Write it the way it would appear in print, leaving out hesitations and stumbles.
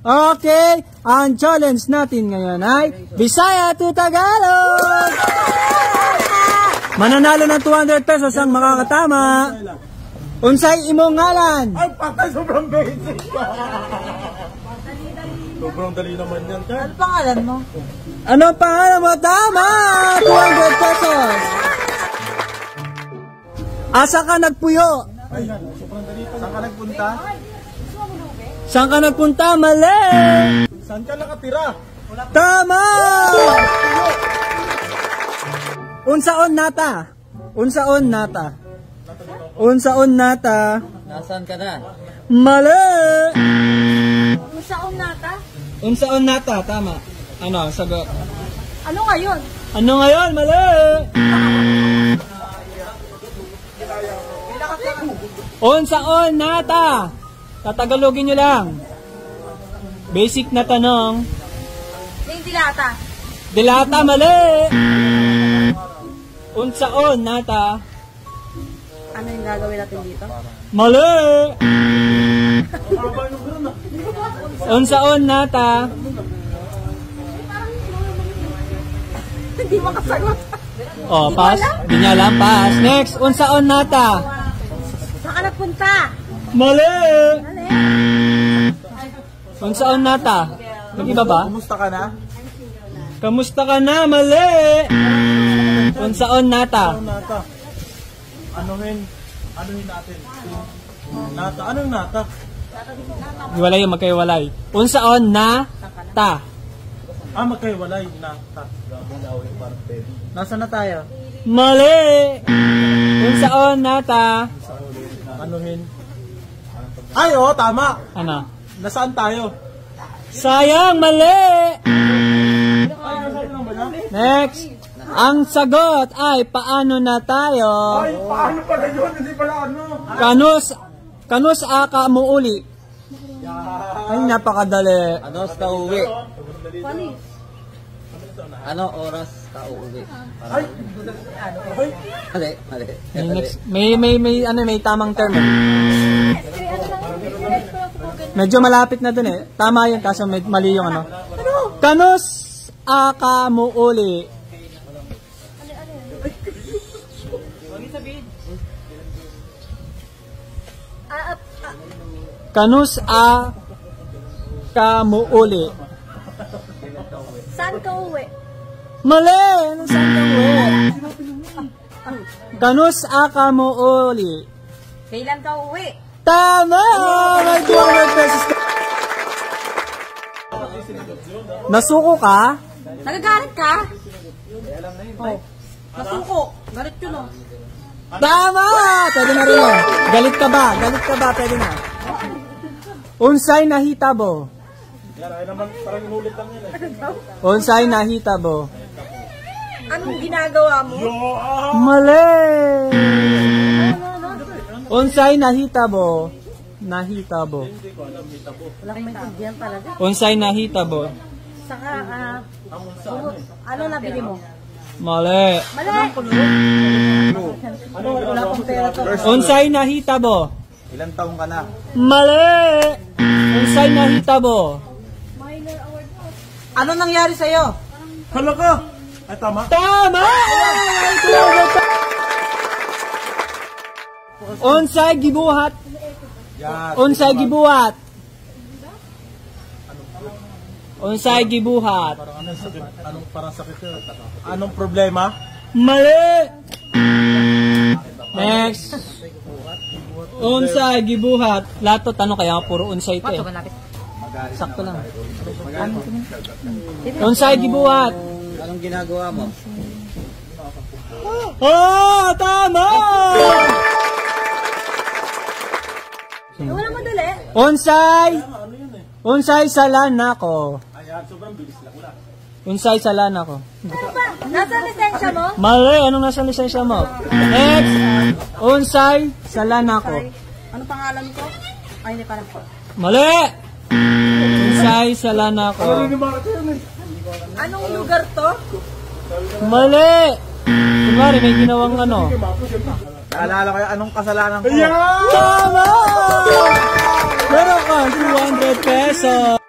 Okay, ang challenge natin ngayon ay Bisaya to Tagalog! Mananalo ng 200 pesos ang makakatama. Unsay imong ngalan? Ay, patay, sobrang basic. Sobrang dali naman yan. Ano pangalan mo? Ano pangalan mo? Tama! 200 pesos! Asa ka nagpuyo? Ay, sobrang dali. Saan ka nagpunta? Saan ka nagpunta? Mali! Saan ka nakatira? Tama! Unsaon nata? Unsaon nata? Unsaon nata? Nasaan ka na? Mali! Unsaon nata? Unsaon nata? Tama. Ano? Sagot. Ano ngayon? Ano ngayon? Mali! Unsaon nata? Tatagalogin nyo lang. Basic na tanong. Yung dilata. Dilata, mali! Unsaon nata? Ano yung gagawin natin dito? Mali! Unsaon nata? Hindi makasagot. Oh, pass. Di niya alam, pass. Next, unsaon nata? Saan ka nagpunta? Mali! Mali. Unsaon nata? Mag-iba ba? Kumusta ka na? Kamusta ka na? Mali! Unsaon nata? Anong nata? Anuhin natin. Nata, anong nata? Iwalay yung magkaiwalay. Unsaon na ta? Magkaiwalay. Nata. Nasaan na tayo? Mali! Unsaon nata? Anuhin. Ay, oo, tama. Ano? Nasaan tayo? Sayang, mali! Ay, nasaan lang ba na? Next, ang sagot ay paano na tayo? Ay, paano pala yun? Hindi pala ano? Kanus aka mo uli. Ay, napakadali. Ano ka uwi? Ano oras ka uwi? Ay, Mali. May tamang term. Medyo malapit na dun eh. Tama yun, kaso mali yung ano. Kanus aka mo uli. Kanus aka mo uli. Saan ka uwi? Mali! Ano saan ka uwi? Kanus aka mo uli. Kailan ka uwi? Tama! May 200 pesos ka. Nasuko ka? Nagagalit ka? Oh. Nasuko. Galit yun oh. Tama! Pwede na rin yun. Galit ka ba? Pwede na. Unsay nahitabo? ay naman, parang inulit lang yun eh. Unsay nahitabo? Anong ginagawa mo? Mali! Unsay nahitabo? Nahitabo. Wala kang maintindihan talaga. Unsay nahitabo? Saka, ano nabili mo? Mali. Mali! Ano, Wala pang pera to. Unsay nahitabo? Ilan taong ka na? Mali! Unsay nahitabo? Ano nangyari sa'yo? Hala ka! Ay, tama? Tama! Unsay gibuhat? Yan. Unsay gibuhat? Unsay gibuhat? Parang anong sakit? Parang sakit yun? Anong problema? Mali! Next. Unsay gibuhat? Lato tanong kaya puro unsay ito eh. Sakto lang. Unsay gibuhat? Anong ginagawa mo? Oh, tama! Wala madali. Unsay salan nako. Ayan, sobrang bilis lang. Wala. Unsay salan nako. Ano ba? Nasa lisensya mo? Mali, anong nasa lisensya mo? Next. Unsay salan nako. Ano pangalan ko? Ay, hindi pa lang po. Mali! Unsay salan nako. Anong lugar to? Mali! Kunwari, may ginawang ano. Naalala ko yung anong kasalanan ko. Tama! Meron ka 200 pesos.